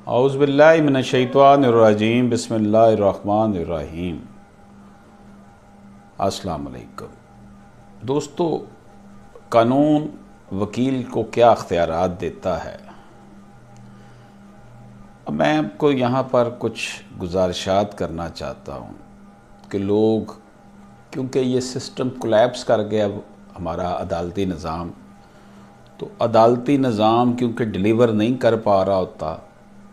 औज़ुबिल्लाहि मिनश्शैतानिर्रजीम बिस्मिल्लाहिर्रहमानिर्रहीम। अस्सलाम वालेकुम दोस्तों, कानून वकील को क्या अख्तियारात देता है। अब मैं आपको यहाँ पर कुछ गुजारिशात करना चाहता हूँ कि लोग, क्योंकि ये सिस्टम कोलैप्स कर गया हमारा अदालती निज़ाम, तो अदालती निज़ाम क्योंकि डिलीवर नहीं कर पा रहा होता,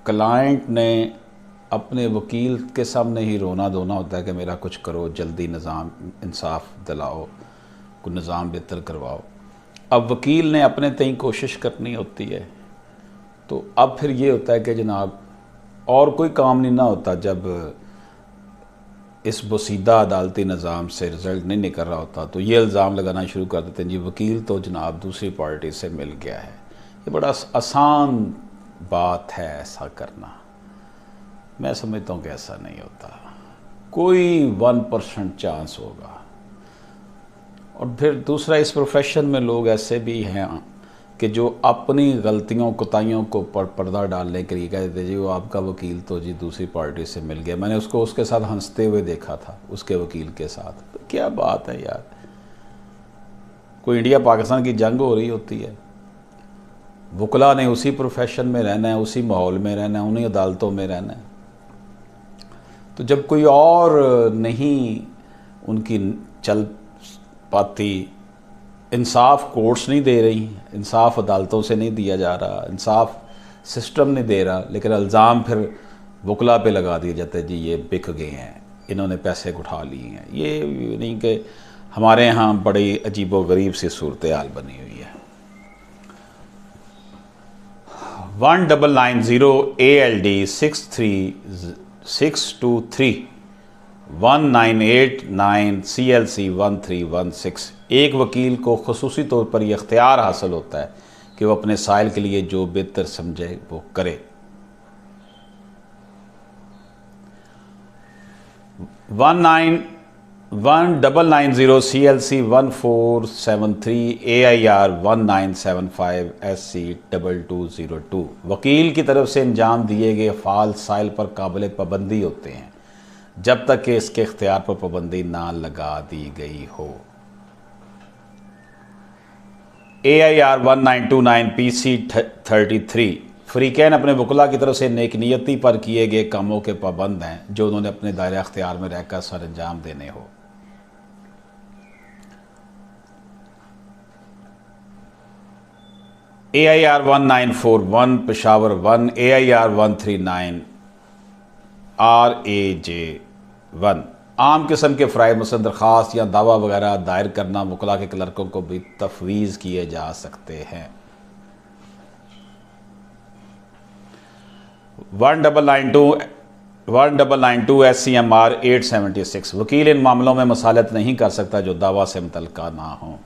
क्लाइंट ने अपने वकील के सामने ही रोना धोना होता है कि मेरा कुछ करो, जल्दी निज़ाम इंसाफ दिलाओ, कोई निज़ाम बेहतर करवाओ। अब वकील ने अपने तय कोशिश करनी होती है, तो अब फिर ये होता है कि जनाब और कोई काम नहीं ना होता जब इस बसीदा अदालती निज़ाम से रिज़ल्ट नहीं निकल रहा होता, तो ये इल्ज़ाम लगाना शुरू कर देते हैं जी वकील तो जनाब दूसरी पार्टी से मिल गया है। ये बड़ा आसान बात है ऐसा करना। मैं समझता हूँ कि ऐसा नहीं होता, कोई 1% चांस होगा। और फिर दूसरा, इस प्रोफेशन में लोग ऐसे भी हैं कि जो अपनी गलतियों कोताहियों को पर्दा डालने के लिए कहते जी वो आपका वकील तो जी दूसरी पार्टी से मिल गया। मैंने उसको उसके साथ हंसते हुए देखा था, उसके वकील के साथ। तो क्या बात है यार, कोई इंडिया पाकिस्तान की जंग हो रही होती है, वकला ने उसी प्रोफेशन में रहना है, उसी माहौल में रहना है, उन्हीं अदालतों में रहना है। तो जब कोई और नहीं उनकी चल पाती, इंसाफ कोर्ट्स नहीं दे रही, इंसाफ अदालतों से नहीं दिया जा रहा, इंसाफ सिस्टम नहीं दे रहा, लेकिन इल्ज़ाम फिर वकला पे लगा दिए जाते हैं जी ये बिक गए हैं, इन्होंने पैसे उठा लिए हैं। ये नहीं कि हमारे यहाँ बड़ी अजीब व गरीब सी सूरत हाल बनी हुई है। 1990 ALD 63623 1989 CLC 1316। एक वकील को खुसूसी तौर पर यह इख्तियार हासिल होता है कि वो अपने साइल के लिए जो बेहतर समझे वो करे। 1990 CLC 1473 AIR 1975 SC 2202। वकील की तरफ से अंजाम दिए गए फ़ाल साइल पर काबिल पाबंदी होते हैं जब तक कि इसके इख्तियार पर पाबंदी ना लगा दी गई हो। AIR 1929 PC 33। फ़रीक़ैन अपने वकला की तरफ से नेक नियति पर किए गए कामों के पाबंद हैं जो उन्होंने अपने दायरे अख्तियार में रहकर सर अंजाम देने हो। AIR 1941 Peshawar 1 AIR 139 RAJ 1। आम किस्म के फ़राइज़ मसलन दरख्वास्त या दावा वगैरह दायर करना वकला के क्लर्कों को भी तफवीज़ किए जा सकते हैं। 1992 SCMR 876। वकील इन मामलों में मसालत नहीं कर सकता जो दावा से मुतल्लिका ना हो।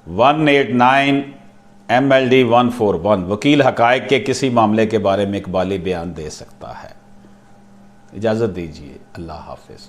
189 MLD 141। वकील हक़ाइक़ के किसी मामले के बारे में इकबाली बयान दे सकता है। इजाज़त दीजिए, अल्लाह हाफ़िज़।